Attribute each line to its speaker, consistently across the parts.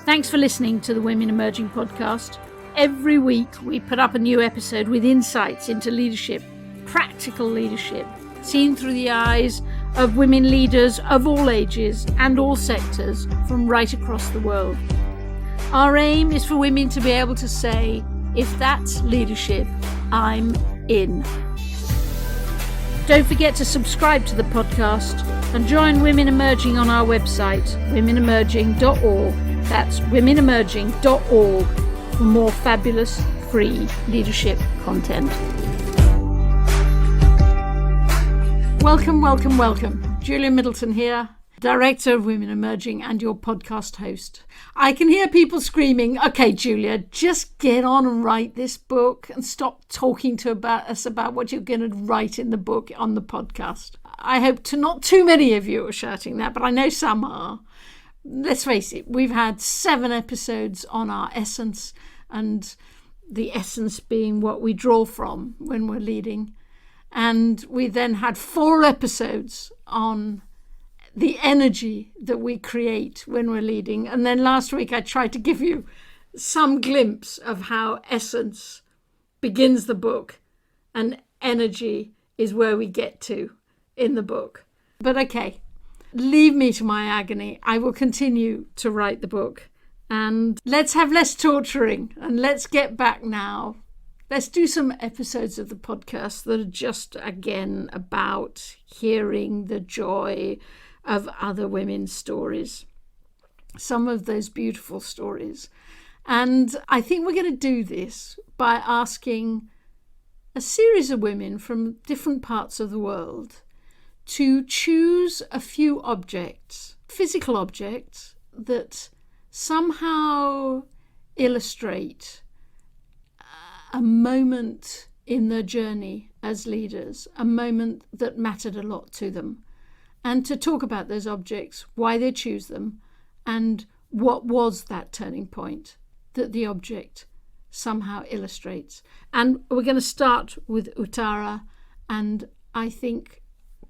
Speaker 1: Thanks for listening to the Women Emerging podcast. Every week we put up a new episode with insights into leadership, practical leadership, seen through the eyes of women leaders of all ages and all sectors from right across the world. Our aim is for women to be able to say, if that's leadership, I'm in. Don't forget to subscribe to the podcast and join Women Emerging on our website, womenemerging.org. That's womenemerging.org for more fabulous free leadership content. Welcome. Julia Middleton here, Director of Women Emerging and your podcast host. I can hear people screaming, okay, Julia, just get on and write this book and stop talking to us about what you're going to write in the book on the podcast. I hope not too many of you are shouting that, but I know some are. Let's face it, we've had 7 episodes on our essence, and the essence being what we draw from when we're leading. And we then had 4 episodes on the energy that we create when we're leading. And then last week I tried to give you some glimpse of how essence begins the book and energy is where we get to in the book. But okay, leave me to my agony. I will continue to write the book. And let's have less torturing and let's get back now. Let's do some episodes of the podcast that are just, again, about hearing the joy of other women's stories. Some of those beautiful stories. And I think we're going to do this by asking a series of women from different parts of the world to choose a few objects, physical objects, that somehow illustrate a moment in their journey as leaders, a moment that mattered a lot to them, and to talk about those objects, why they choose them, and what was that turning point that the object somehow illustrates. And we're going to start with Uthara, and I think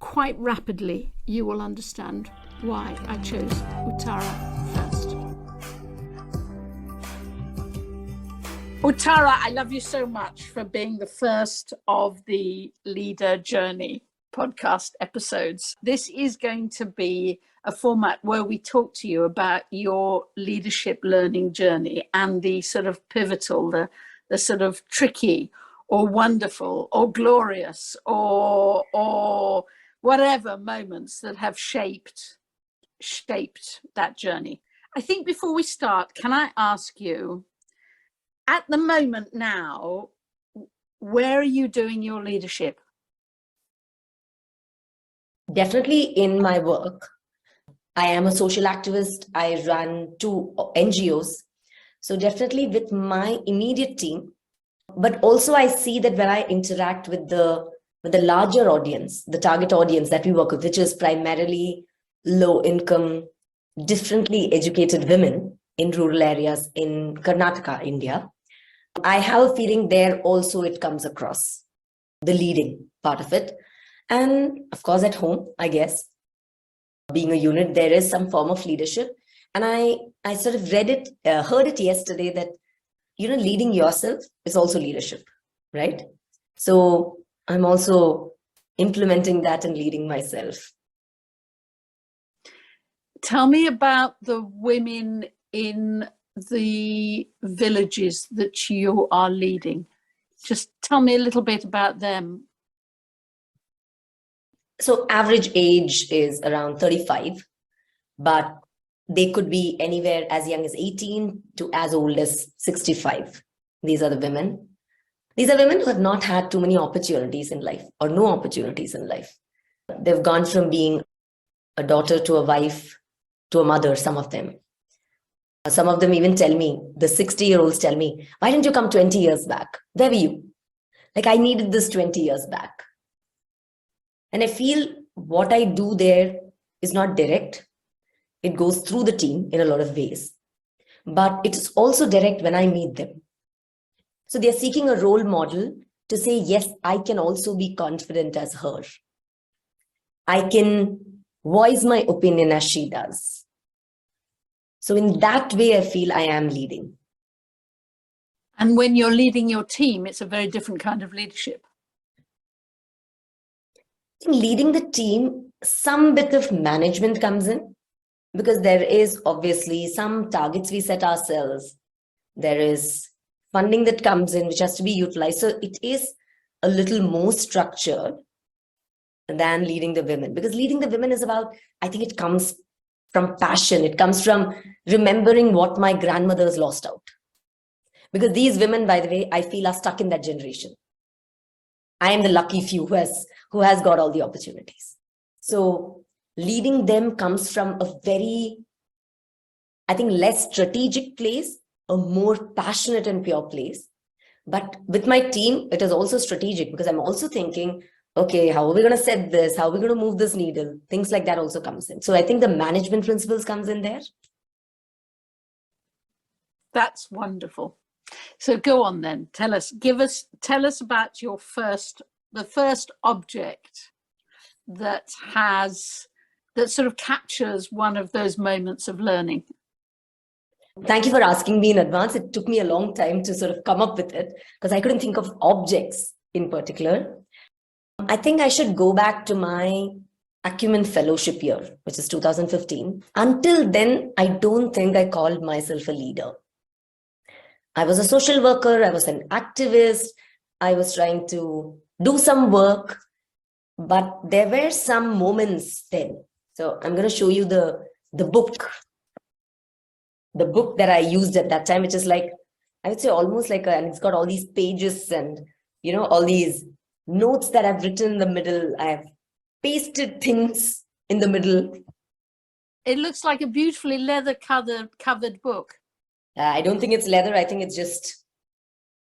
Speaker 1: quite rapidly you will understand why I chose Uthara first. Uthara, I love you so much for being the first of the Leader Journey podcast episodes. This is going to be a format where we talk to you about your leadership learning journey and the sort of pivotal, the sort of tricky or wonderful or glorious or whatever moments that have shaped that journey. I think before we start, can I ask you, at the moment now, where are you doing your leadership?
Speaker 2: Definitely in my work. I am a social activist. I run 2 NGOs. So definitely with my immediate team. But also I see that when I interact with the larger audience, the target audience that we work with, which is primarily low income, differently educated women in rural areas in Karnataka, India, I have a feeling there also it comes across, the leading part of it. And of course at home, I guess, being a unit, there is some form of leadership. And I sort of heard it yesterday that, leading yourself is also leadership, right? So I'm also implementing that and leading myself.
Speaker 1: Tell me about the women in the villages that you are leading. Just tell me a little bit about them.
Speaker 2: So average age is around 35, but they could be anywhere as young as 18 to as old as 65. These are the women. These are women who have not had too many opportunities in life or no opportunities in life. They've gone from being a daughter to a wife to a mother, some of them. Some of them even tell me, the 60-year-olds tell me, why didn't you come 20 years back? Where were you? Like, I needed this 20 years back. And I feel what I do there is not direct. It goes through the team in a lot of ways. But it is also direct when I meet them. So they're seeking a role model to say, yes, I can also be confident as her. I can voice my opinion as she does. So in that way, I feel I am leading.
Speaker 1: And when you're leading your team, it's a very different kind of leadership.
Speaker 2: In leading the team, some bit of management comes in, because there is obviously some targets we set ourselves. There is funding that comes in, which has to be utilized. So it is a little more structured than leading the women, because leading the women is about, I think it comes from passion. It comes from remembering what my grandmothers lost out. Because these women, by the way, I feel are stuck in that generation. I am the lucky few who has got all the opportunities. So leading them comes from a very, I think, less strategic place, a more passionate and pure place. But with my team, it is also strategic, because I'm also thinking, okay, how are we going to set this? How are we going to move this needle? Things like that also comes in. So I think the management principles comes in there.
Speaker 1: That's wonderful. So go on then. Tell us about the first object that sort of captures one of those moments of learning.
Speaker 2: Thank you for asking me in advance. It took me a long time to sort of come up with it, because I couldn't think of objects in particular. I think I should go back to my Acumen Fellowship year, which is 2015. Until then, I don't think I called myself a leader. I was a social worker, I was an activist, I was trying to do some work, but there were some moments then. So I'm going to show you the book that I used at that time, which is like, I would say almost like and it's got all these pages and, all these notes that I've written in the middle. I have pasted things in the middle.
Speaker 1: It looks like a beautifully leather covered book.
Speaker 2: I don't think it's leather. I think it's just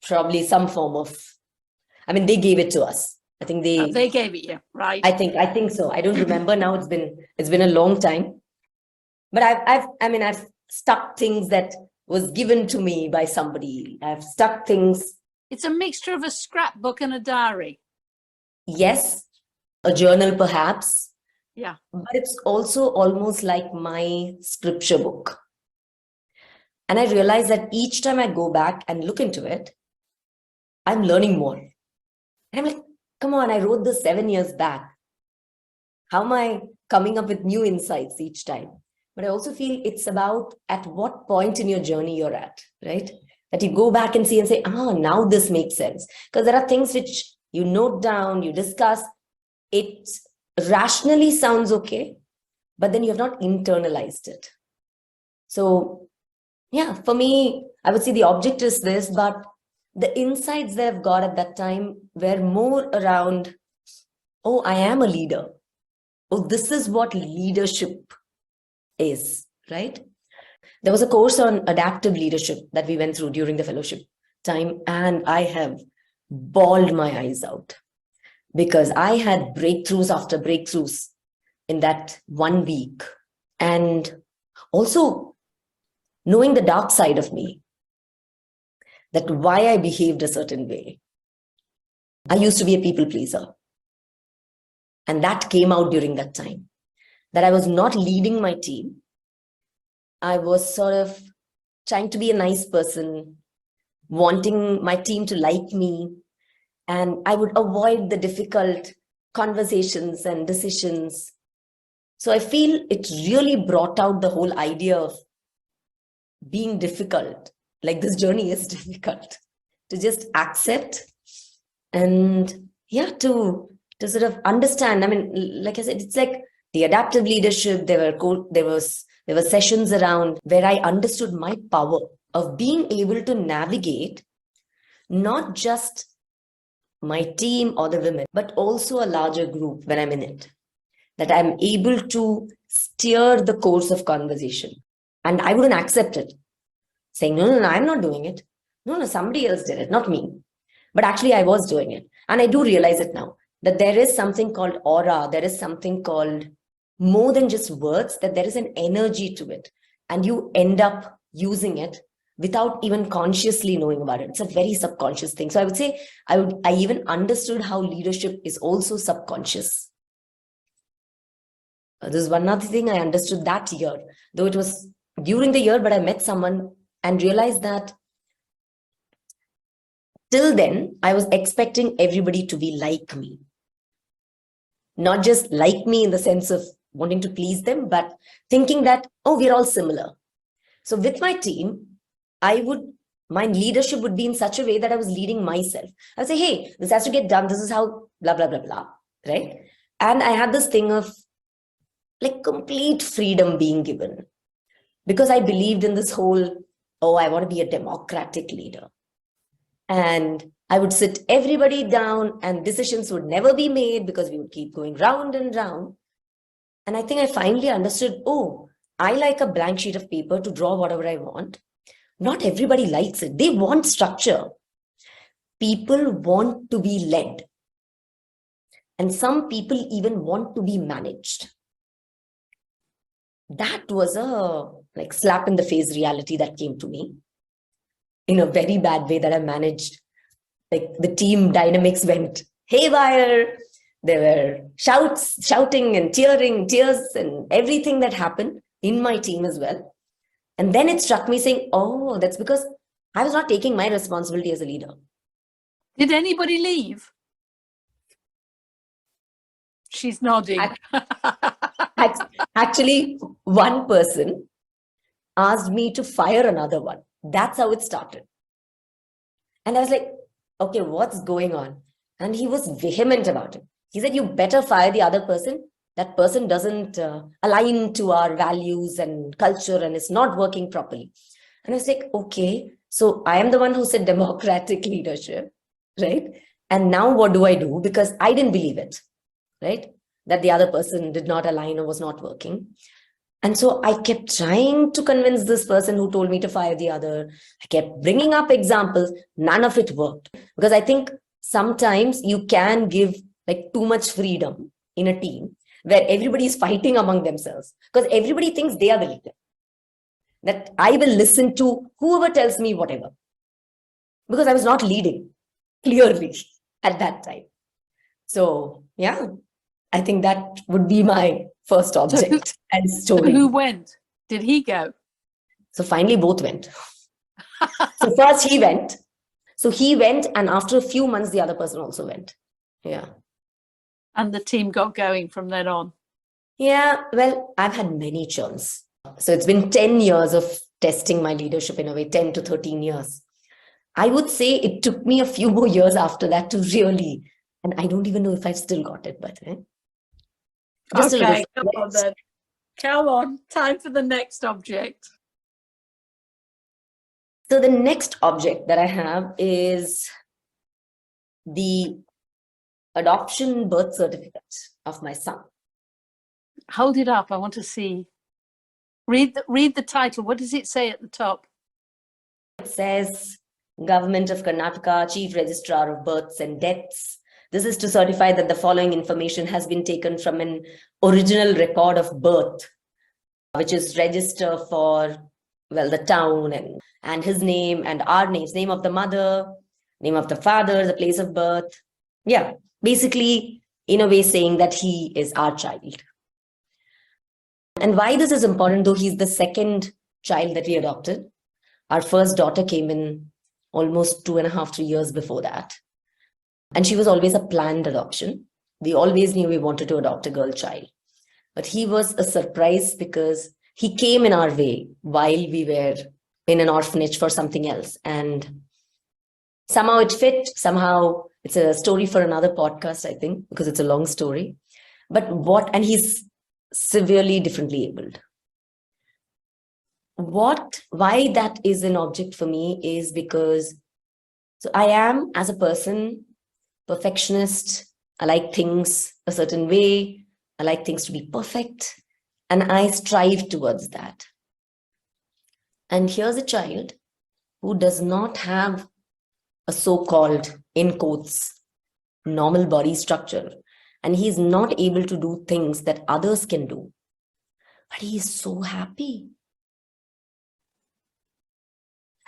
Speaker 2: probably some form of, they gave it to us. I think
Speaker 1: they gave it you, right?
Speaker 2: I think so. I don't remember now. It's been a long time. But I've stuck things that was given to me by somebody. I've stuck things.
Speaker 1: It's a mixture of a scrapbook and a diary.
Speaker 2: Yes, a journal perhaps.
Speaker 1: Yeah.
Speaker 2: But it's also almost like my scripture book. And I realize that each time I go back and look into it, I'm learning more. And I'm like, come on, I wrote this 7 years back. How am I coming up with new insights each time? But I also feel it's about at what point in your journey you're at, right? That you go back and see and say, now this makes sense. Because there are things which you note down, you discuss, it rationally sounds okay, but then you have not internalized it. So yeah, for me, I would say the object is this, but the insights that I've got at that time were more around, I am a leader. This is what leadership is, right? There was a course on adaptive leadership that we went through during the fellowship time, and I have bawled my eyes out, because I had breakthroughs after breakthroughs in that 1 week. And also knowing the dark side of me, that why I behaved a certain way. I used to be a people pleaser. And that came out during that time, that I was not leading my team. I was sort of trying to be a nice person, wanting my team to like me. And I would avoid the difficult conversations and decisions. So I feel it really brought out the whole idea of being difficult. Like, this journey is difficult, to just accept and to sort of understand. Like I said, it's like the adaptive leadership. There were sessions around where I understood my power of being able to navigate not just my team or the women, but also a larger group when I'm in it, that I'm able to steer the course of conversation. And I wouldn't accept it, saying, no, I'm not doing it. No, somebody else did it, not me. But actually, I was doing it. And I do realize it now, that there is something called aura. There is something called more than just words, that there is an energy to it. And you end up using it without even consciously knowing about it. It's a very subconscious thing. So I would say I even understood how leadership is also subconscious. This is one other thing I understood that year, though it was during the year, but I met someone and realized that till then, I was expecting everybody to be like me. Not just like me in the sense of wanting to please them, but thinking that, oh, we're all similar. So with my team, my leadership would be in such a way that I was leading myself. I would say, hey, this has to get done. This is how blah, blah, blah, blah, right? And I had this thing of like complete freedom being given because I believed in this whole, oh, I want to be a democratic leader. And I would sit everybody down and decisions would never be made because we would keep going round and round. And I think I finally understood, oh, I like a blank sheet of paper to draw whatever I want. Not everybody likes it. They want structure. People want to be led. And some people even want to be managed. That was a like slap in the face reality that came to me in a very bad way that I managed. Like the team dynamics went haywire. There were shouting and cheering, tears and everything that happened in my team as well. And then it struck me saying, oh, that's because I was not taking my responsibility as a leader.
Speaker 1: Did anybody leave? She's nodding.
Speaker 2: Actually, one person asked me to fire another one. That's how it started. And I was like, okay, what's going on? And he was vehement about it. He said, you better fire the other person. That person doesn't align to our values and culture and it's not working properly. And I was like, okay, so I am the one who said democratic leadership, right? And now what do I do? Because I didn't believe it, right? That the other person did not align or was not working. And so I kept trying to convince this person who told me to fire the other. I kept bringing up examples. None of it worked. Because I think sometimes you can give like too much freedom in a team where everybody is fighting among themselves. Because everybody thinks they are the leader. That I will listen to whoever tells me whatever. Because I was not leading clearly at that time. So, yeah, I think that would be my first object and story.
Speaker 1: So who went? Did he go?
Speaker 2: So finally both went. So first he went. So he went and after a few months, the other person also went. Yeah.
Speaker 1: And the team got going from then on.
Speaker 2: Yeah, well, I've had many churns. So it's been 10 years of testing my leadership in a way, 10 to 13 years. I would say it took me a few more years after that to really, and I don't even know if I've still got it, but just
Speaker 1: okay, come on then. Come on, time for the next object.
Speaker 2: So the next object that I have is the adoption birth certificate of my son.
Speaker 1: Hold it up, I want to see. Read the title. What does it say at the top?
Speaker 2: It says, Government of Karnataka, Chief Registrar of Births and Deaths. This is to certify that the following information has been taken from an original record of birth, which is register for, well, the town and his name and our names, name of the mother, name of the father, the place of birth. Yeah, basically, in a way saying that he is our child. And why this is important, though he's the second child that we adopted. Our first daughter came in almost 2.5, 3 years before that. And she was always a planned adoption. We always knew we wanted to adopt a girl child. But he was a surprise because he came in our way while we were in an orphanage for something else. And somehow it fit. Somehow it's a story for another podcast, I think, because it's a long story. And he's severely differently abled. Why that is an object for me is because, so I am, as a person, perfectionist. I like things a certain way. I like things to be perfect. And I strive towards that. And here's a child who does not have a so-called, in quotes, normal body structure. And he's not able to do things that others can do. But he is so happy.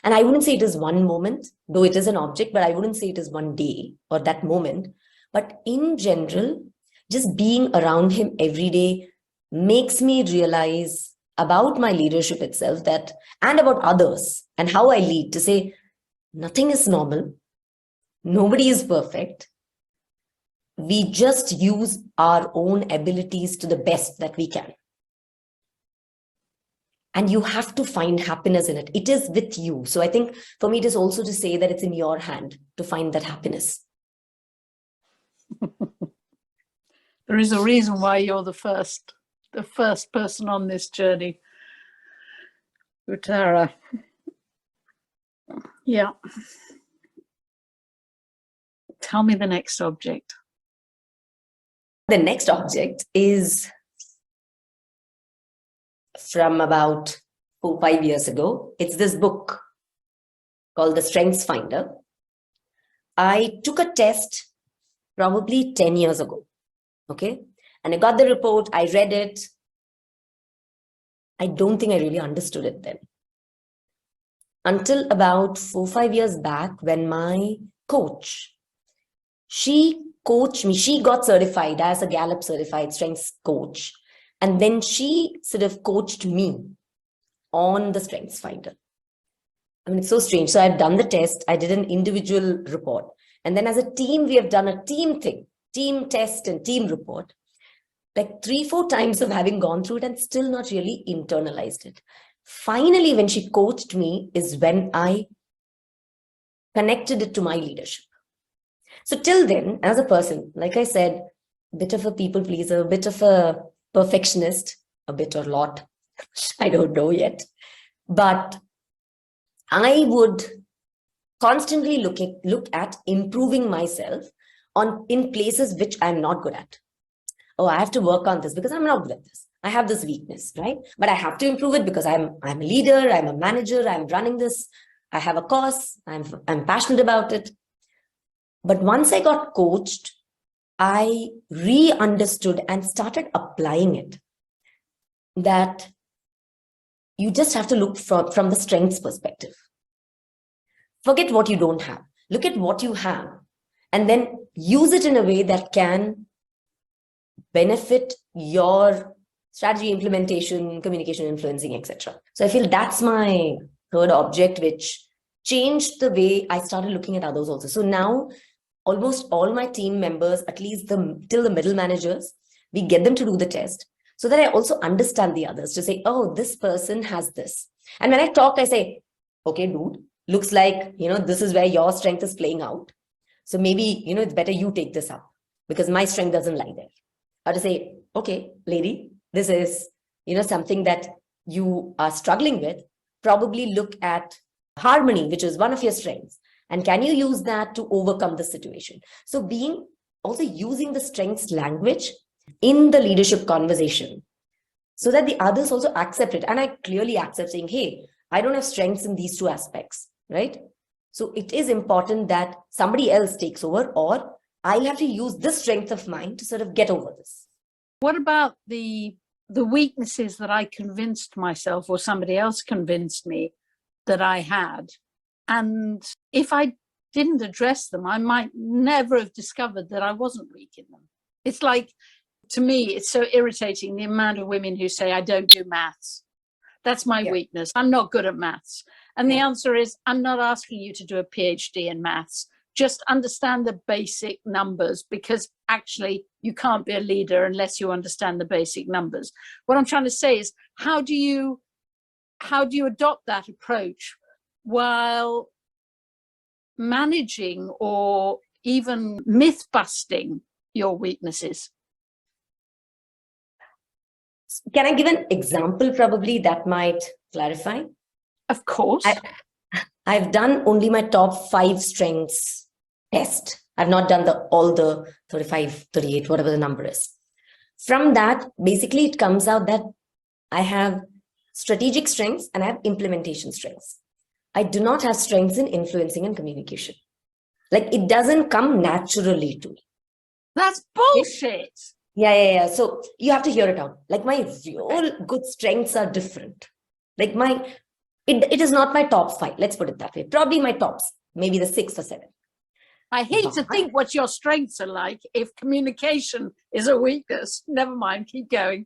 Speaker 2: And I wouldn't say it is one moment, though it is an object, but I wouldn't say it is one day or that moment. But in general, just being around him every day makes me realize about my leadership itself, that and about others and how I lead, to say nothing is normal, nobody is perfect. We just use our own abilities to the best that we can. And you have to find happiness in it. It is with you. So I think for me, it is also to say that it's in your hand to find that happiness.
Speaker 3: There is a reason why you're the first person on this journey, Uthara. Yeah. Tell me the next object.
Speaker 2: The next object is from about 4-5 years ago. It's this book called The Strengths Finder. I took a test probably 10 years ago. Okay. And I got the report. I read it. I don't think I really understood it then. Until about 4-5 years back, when my coach, she coached me. She got certified as a Gallup certified strengths coach. And then she sort of coached me on the Strengths Finder. I mean, it's so strange. So I've done the test. I did an individual report. And then as a team, we have done a team thing, team test and team report. Like 3-4 times of having gone through it and still not really internalized it. Finally, when she coached me is when I connected it to my leadership. So till then, as a person, like I said, a bit of a people pleaser, a bit of a perfectionist, a bit or lot, I don't know yet. But I would constantly look at improving myself in places which I'm not good at. Oh, I have to work on this because I'm not good at this. I have this weakness, right? But I have to improve it because I'm a leader, I'm a manager, I'm running this, I have a cause, I'm passionate about it. But once I got coached, I re-understood and started applying it. That you just have to look from the strengths perspective. Forget what you don't have. Look at what you have and then use it in a way that can benefit your strategy, implementation, communication, influencing, etc. So I feel that's my third object, which changed the way I started looking at others also. So now almost all my team members, at least till the middle managers, we get them to do the test so that I also understand the others, to say, oh, this person has this. And when I talk, I say, okay, dude, looks like, this is where your strength is playing out. So maybe, it's better you take this up because my strength doesn't lie there. Or to say, okay, lady, this is, something that you are struggling with. Probably look at harmony, which is one of your strengths. And can you use that to overcome the situation? So also using the strengths language in the leadership conversation so that the others also accept it. And I clearly accept saying, hey, I don't have strengths in these two aspects, right? So it is important that somebody else takes over, or I'll have to use this strength of mine to sort of get over this.
Speaker 3: What about the weaknesses that I convinced myself or somebody else convinced me that I had? And if I didn't address them, I might never have discovered that I wasn't weak in them. It's like, to me, it's so irritating, the amount of women who say, I don't do maths. That's my weakness. I'm not good at maths. And the answer is, I'm not asking you to do a PhD in maths. Just understand the basic numbers, because actually you can't be a leader unless you understand the basic numbers. What I'm trying to say is, how do you adopt that approach while managing or even myth busting your weaknesses?
Speaker 2: Can I give an example probably that might clarify?
Speaker 3: Of course.
Speaker 2: I've done only my top 5 strengths test. I've not done all the 35, 38, whatever the number is. From that, basically it comes out that I have strategic strengths and I have implementation strengths. I do not have strengths in influencing and communication. Like, it doesn't come naturally to me.
Speaker 3: That's bullshit.
Speaker 2: Yeah. So you have to hear it out. Like, my real good strengths are different. Like it is not my top 5. Let's put it that way. Probably my tops, maybe the 6th or 7th.
Speaker 3: I hate to think what your strengths are like if communication is a weakness. Never mind, keep going.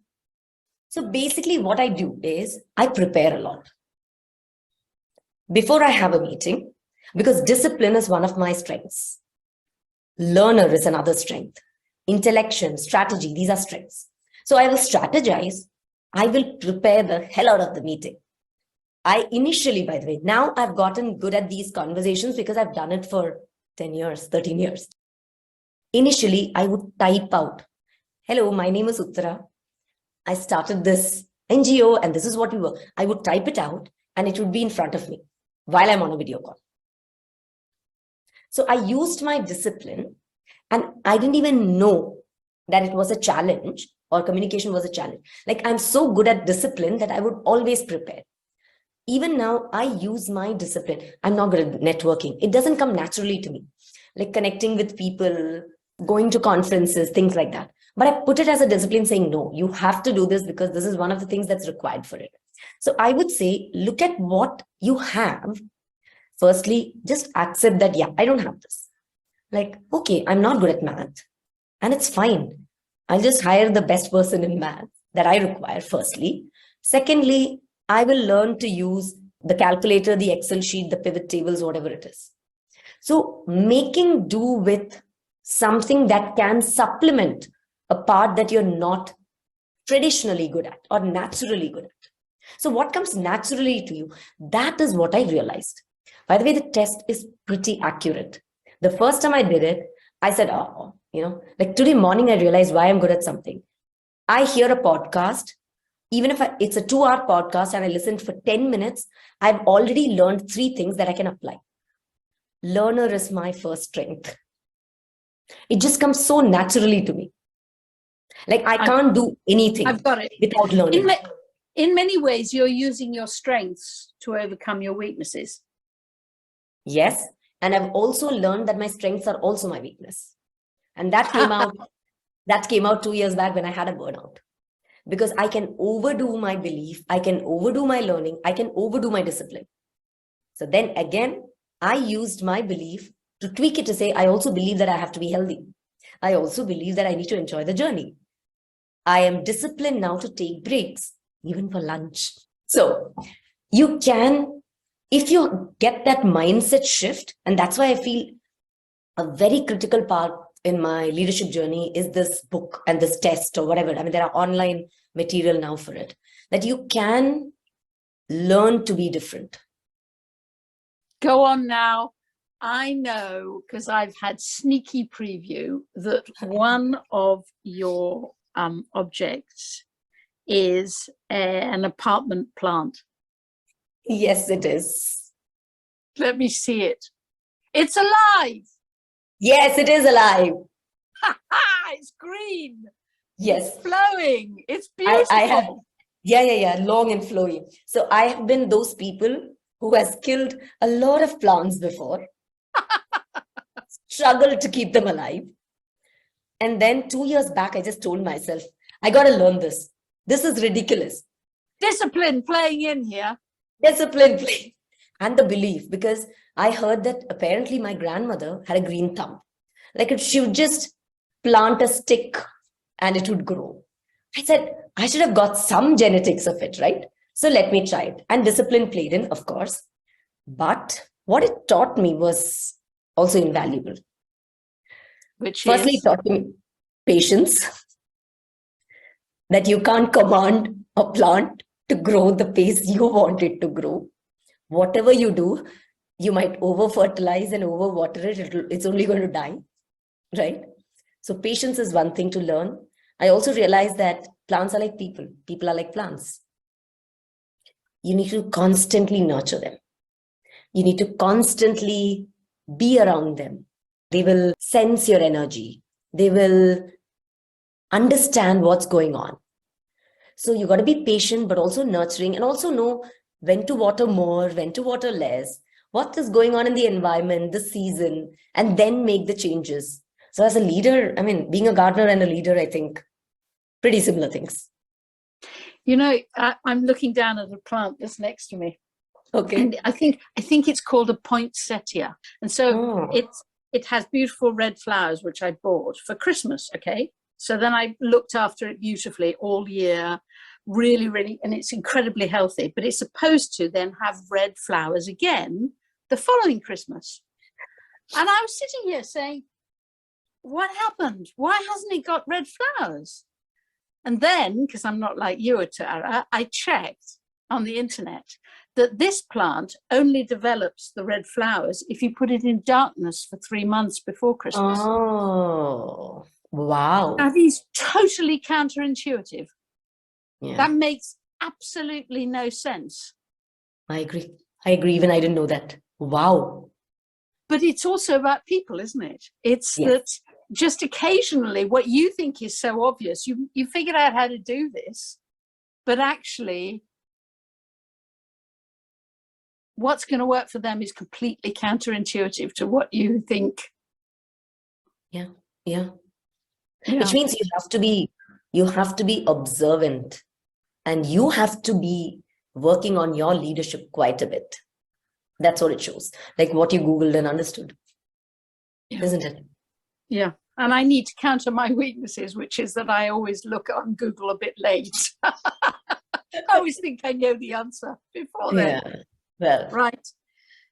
Speaker 2: So basically what I do is I prepare a lot before I have a meeting, because discipline is one of my strengths. Learner is another strength. Intellection, strategy, these are strengths. So I will strategize. I will prepare the hell out of the meeting. I initially, by the way, now I've gotten good at these conversations because I've done it for 10 years, 13 years. Initially, I would type out, hello, my name is Uthara. I started this NGO and this is what we were. I would type it out and it would be in front of me while I'm on a video call. So I used my discipline, and I didn't even know that it was a challenge or communication was a challenge. Like, I'm so good at discipline that I would always prepare. Even now, I use my discipline. I'm not good at networking. It doesn't come naturally to me. Like connecting with people, going to conferences, things like that. But I put it as a discipline saying, no, you have to do this because this is one of the things that's required for it. So I would say, look at what you have. Firstly, just accept that, yeah, I don't have this. Like, okay, I'm not good at math and it's fine. I'll just hire the best person in math that I require, firstly. Secondly, I will learn to use the calculator, the Excel sheet, the pivot tables, whatever it is. So making do with something that can supplement a part that you're not traditionally good at or naturally good at. So what comes naturally to you, that is what I realized. By the way, the test is pretty accurate. The first time I did it, I said, oh, like today morning, I realized why I'm good at something. I hear a podcast, even if it's a 2-hour podcast and I listened for 10 minutes, I've already learned 3 things that I can apply. Learner is my first strength. It just comes so naturally to me. Like I can't do anything
Speaker 3: I've got it.
Speaker 2: without learning.
Speaker 3: In many ways, you're using your strengths to overcome your weaknesses.
Speaker 2: Yes. And I've also learned that my strengths are also my weakness. And that came out 2 years back when I had a burnout. Because I can overdo my belief, I can overdo my learning, I can overdo my discipline. So then again, I used my belief to tweak it to say, I also believe that I have to be healthy. I also believe that I need to enjoy the journey. I am disciplined now to take breaks, even for lunch. So you can, if you get that mindset shift, and that's why I feel a very critical part in my leadership journey is this book and this test or whatever. I mean, there are online material now for it, that you can learn to be different.
Speaker 3: Go on now. I know, because I've had sneaky preview, that one of your objects is an apartment plant.
Speaker 2: Yes, it is.
Speaker 3: Let me see it. It's alive.
Speaker 2: Yes, it is alive.
Speaker 3: It's green.
Speaker 2: Yes.
Speaker 3: It's flowing. It's beautiful.
Speaker 2: I have, yeah, long and flowy. So I have been those people who has killed a lot of plants before, struggled to keep them alive. And then 2 years back, I just told myself, I got to learn this. This is ridiculous.
Speaker 3: Discipline playing in here.
Speaker 2: Discipline play. And the belief, because I heard that apparently my grandmother had a green thumb. Like she would just plant a stick and it would grow. I said, I should have got some genetics of it, right? So let me try it. And discipline played in, of course. But what it taught me was also invaluable. Firstly, it taught me patience. That you can't command a plant to grow the pace you want it to grow. Whatever you do, you might over-fertilize and over-water it. It's only going to die, right? So patience is one thing to learn. I also realized that plants are like people. People are like plants. You need to constantly nurture them. You need to constantly be around them. They will sense your energy. They will understand what's going on. So you got to be patient, but also nurturing, and also know when to water more, when to water less, what is going on in the environment, the season, and then make the changes. So as a leader, I mean, being a gardener and a leader, I think pretty similar things.
Speaker 3: You know, I'm looking down at a plant that's next to me.
Speaker 2: Okay.
Speaker 3: And I think it's called a poinsettia. And so it has beautiful red flowers, which I bought for Christmas. Okay. So then I looked after it beautifully all year, really, really, and it's incredibly healthy, but it's supposed to then have red flowers again the following Christmas. And I was sitting here saying, what happened? Why hasn't it got red flowers? And then, because I'm not like you, Uthara, I checked on the internet that this plant only develops the red flowers if you put it in darkness for 3 months before Christmas.
Speaker 2: Oh, wow.
Speaker 3: That is totally counterintuitive.
Speaker 2: Yeah,
Speaker 3: That makes absolutely no sense.
Speaker 2: I agree. I agree. Even I didn't know that. Wow.
Speaker 3: But it's also about people, isn't it? It's
Speaker 2: Yes.
Speaker 3: that just occasionally what you think is so obvious, you figured out how to do this, but actually what's going to work for them is completely counterintuitive to what you think.
Speaker 2: Yeah. Yeah.
Speaker 3: Yeah.
Speaker 2: Which means you have to be observant, and you have to be working on your leadership quite a bit. That's what it shows. Like what you Googled and understood.
Speaker 3: Yeah.
Speaker 2: Isn't it?
Speaker 3: Yeah. And I need to counter my weaknesses, which is that I always look on Google a bit late. I always think I know the answer before then.
Speaker 2: Yeah. Well,
Speaker 3: Right.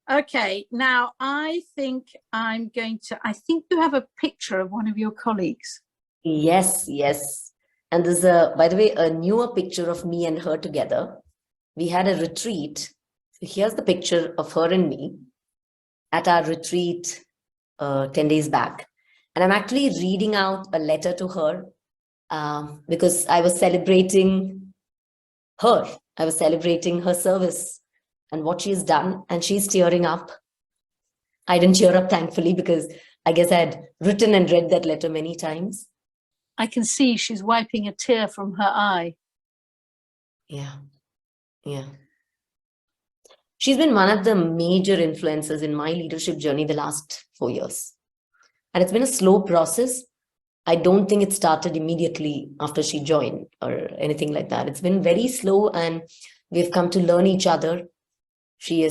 Speaker 3: Okay. Now, I think I think you have a picture of one of your colleagues.
Speaker 2: yes, yes. And there's by the way, a newer picture of me and her together. We had a retreat. So here's the picture of her and me at our retreat 10 days back. And I'm actually reading out a letter to her because I was celebrating her. I was celebrating her service and what she's done. And she's tearing up. I didn't tear up, thankfully, because I guess I had written and read that letter many times.
Speaker 3: I can see she's wiping a tear from her eye.
Speaker 2: Yeah. Yeah. She's been one of the major influences in my leadership journey the last 4 years. And it's been a slow process. I don't think it started immediately after she joined or anything like that. It's been very slow, and we've come to learn each other. I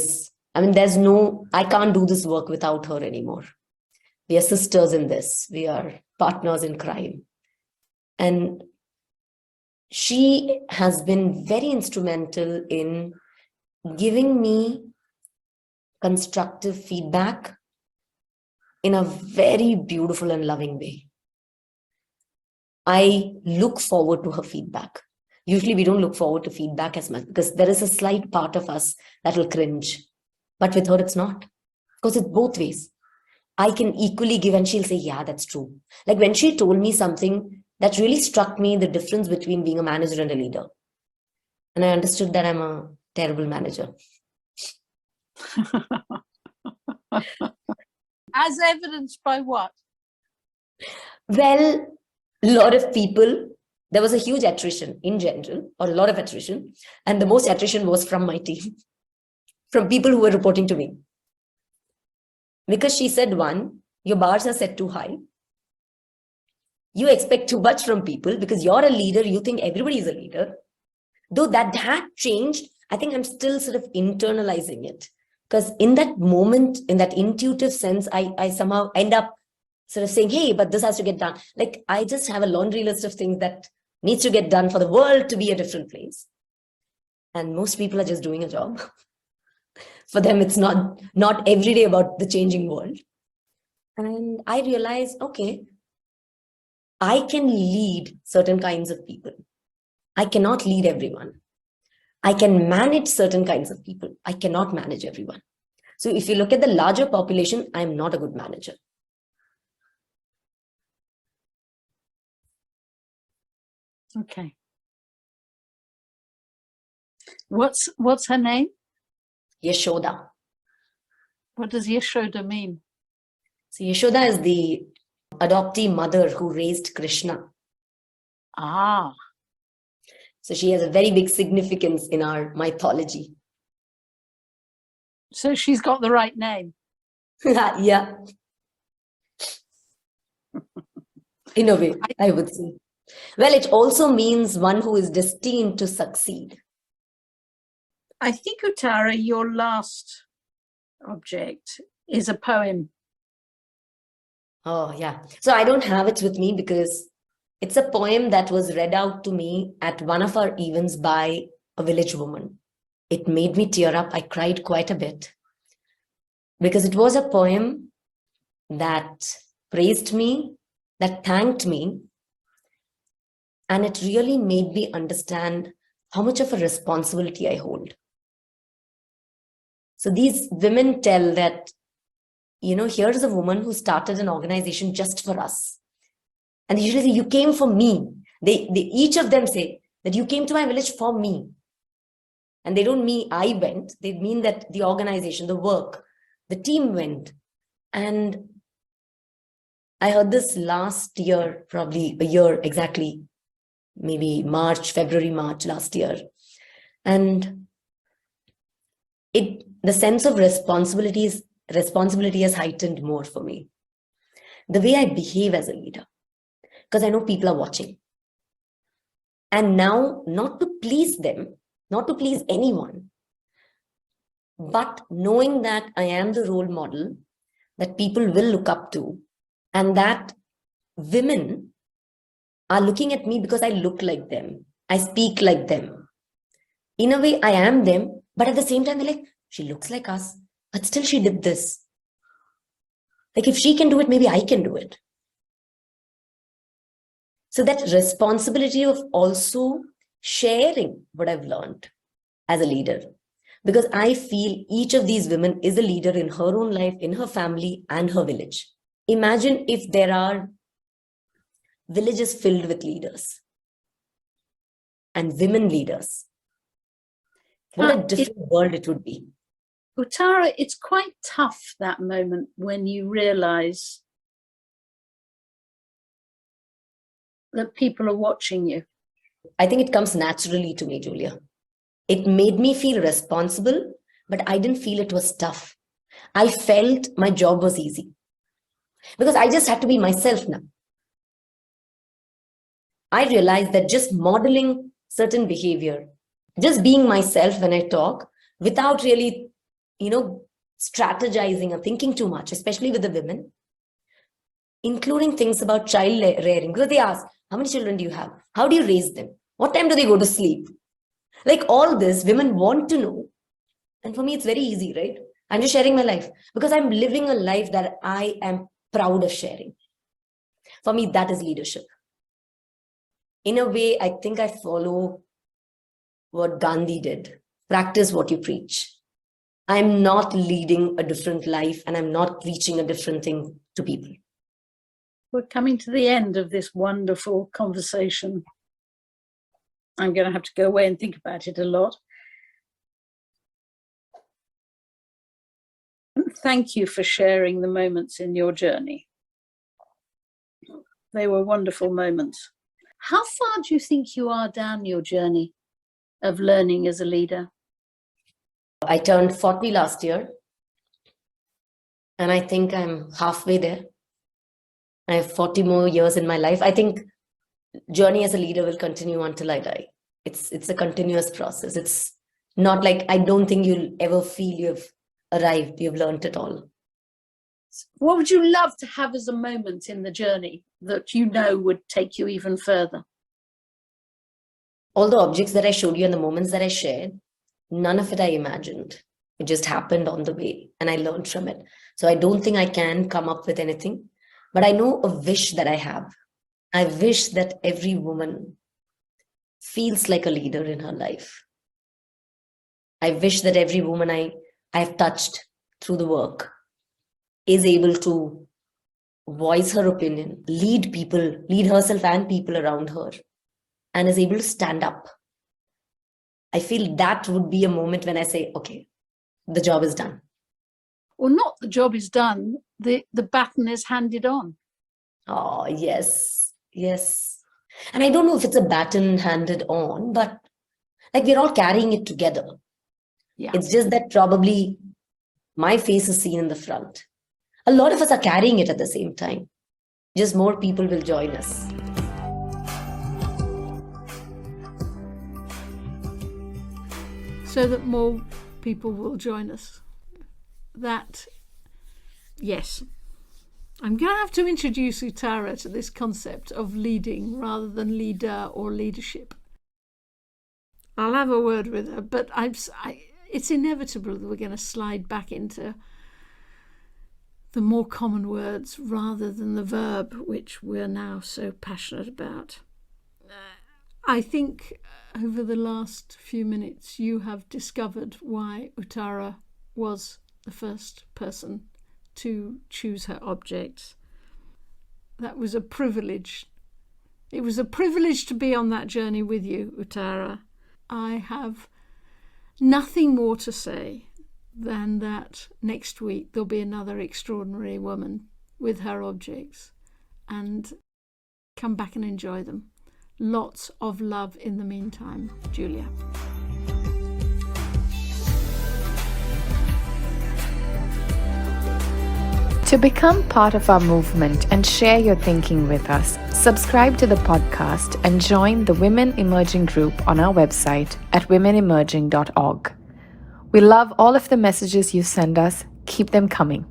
Speaker 2: can't do this work without her anymore. We are sisters in this. We are partners in crime. And she has been very instrumental in giving me constructive feedback in a very beautiful and loving way. I look forward to her feedback. Usually we don't look forward to feedback as much because there is a slight part of us that will cringe. But with her, it's not, because it's both ways. I can equally give and she'll say, yeah, that's true. Like when she told me something that really struck me, the difference between being a manager and a leader. And I understood that I'm a terrible manager.
Speaker 3: As evidenced by what?
Speaker 2: Well, a lot of people, there was a huge attrition in general, or a lot of attrition. And the most attrition was from my team, from people who were reporting to me. Because she said, one, your bars are set too high. You expect too much from people because you're a leader. You think everybody is a leader. Though that had changed, I think I'm still sort of internalizing it. Because in that moment, in that intuitive sense, I somehow end up sort of saying, hey, but this has to get done. Like I just have a laundry list of things that needs to get done for the world to be a different place. And most people are just doing a job. For them, it's not every day about the changing world. And I realized, okay, I can lead certain kinds of people. I cannot lead everyone. I can manage certain kinds of people. I cannot manage everyone. So if you look at the larger population, I'm not a good manager.
Speaker 3: Okay. What's her name?
Speaker 2: Yashoda.
Speaker 3: What does Yashoda mean?
Speaker 2: So Yashoda is the adoptee mother who raised Krishna.
Speaker 3: Ah.
Speaker 2: So she has a very big significance in our mythology.
Speaker 3: So she's got the right name.
Speaker 2: Yeah. In a way, I would say. Well, it also means one who is destined to succeed.
Speaker 3: I think, Uthara, your last object is a poem.
Speaker 2: Oh, yeah. So I don't have it with me because It's a poem that was read out to me at one of our events by a village woman. It made me tear up. I cried quite a bit because it was a poem that praised me, that thanked me, and it really made me understand how much of a responsibility I hold. So these women tell that, here's a woman who started an organization just for us. And they usually say, you came for me. They each of them say that you came to my village for me. And they don't mean I went. They mean that the organization, the work, the team went. And I heard this last year, probably a year exactly, maybe February, March last year. And the sense of responsibility has heightened more for me. The way I behave as a leader, because I know people are watching. And now, not to please them, not to please anyone, but knowing that I am the role model that people will look up to, and that women are looking at me because I look like them, I speak like them. In a way, I am them, but at the same time, they're like, she looks like us, but still she did this. Like if she can do it, maybe I can do it. So that responsibility of also sharing what I've learned as a leader, because I feel each of these women is a leader in her own life, in her family and her village. Imagine if there are villages filled with leaders and women leaders. What a different world it would be.
Speaker 3: Uthara, it's quite tough, that moment when you realize that people are watching you.
Speaker 2: I think it comes naturally to me, Julia. It made me feel responsible, but I didn't feel it was tough. I felt my job was easy because I just had to be myself now. I realized that just modeling certain behavior, just being myself when I talk without really, strategizing or thinking too much, especially with the women, including things about child rearing, because they ask, how many children do you have? How do you raise them? What time do they go to sleep? Like all this, women want to know. And for me, it's very easy, right? I'm just sharing my life because I'm living a life that I am proud of sharing. For me, that is leadership. In a way, I think I follow what Gandhi did. Practice what you preach. I'm not leading a different life and I'm not preaching a different thing to people.
Speaker 3: We're coming to the end of this wonderful conversation. I'm going to have to go away and think about it a lot. Thank you for sharing the moments in your journey. They were wonderful moments. How far do you think you are down your journey of learning as a leader?
Speaker 2: I turned 40 last year, and I think I'm halfway there. I have 40 more years in my life. I think journey as a leader will continue until I die. It's a continuous process. It's not like, I don't think you'll ever feel you've arrived, you've learned it all.
Speaker 3: What would you love to have as a moment in the journey that you know would take you even further?
Speaker 2: All the objects that I showed you and the moments that I shared, none of it I imagined. It just happened on the way and I learned from it. So I don't think I can come up with anything, but I know a wish that I have. I wish that every woman feels like a leader in her life. I wish that every woman I've touched through the work is able to voice her opinion, lead people, lead herself and people around her, and is able to stand up. I feel that would be a moment when I say, okay, the job is done.
Speaker 3: Well, not the job is done, the baton is handed on.
Speaker 2: Oh, yes, yes. And I don't know if it's a baton handed on, but like we're all carrying it together.
Speaker 3: Yeah.
Speaker 2: It's just that probably my face is seen in the front. A lot of us are carrying it at the same time. Just more people will join us.
Speaker 1: So that more people will join us. That, yes. I'm going to have to introduce Uthara to this concept of leading rather than leader or leadership. I'll have a word with her, but it's inevitable that we're going to slide back into the more common words rather than the verb, which we're now so passionate about. I think over the last few minutes you have discovered why Uthara was the first person to choose her objects. That was a privilege. It was a privilege to be on that journey with you, Uthara. I have nothing more to say than that next week there'll be another extraordinary woman with her objects, and come back and enjoy them. Lots of love in the meantime, Julia.
Speaker 4: To become part of our movement and share your thinking with us, subscribe to the podcast and join the Women Emerging group on our website at womenemerging.org. We love all of the messages you send us. Keep them coming.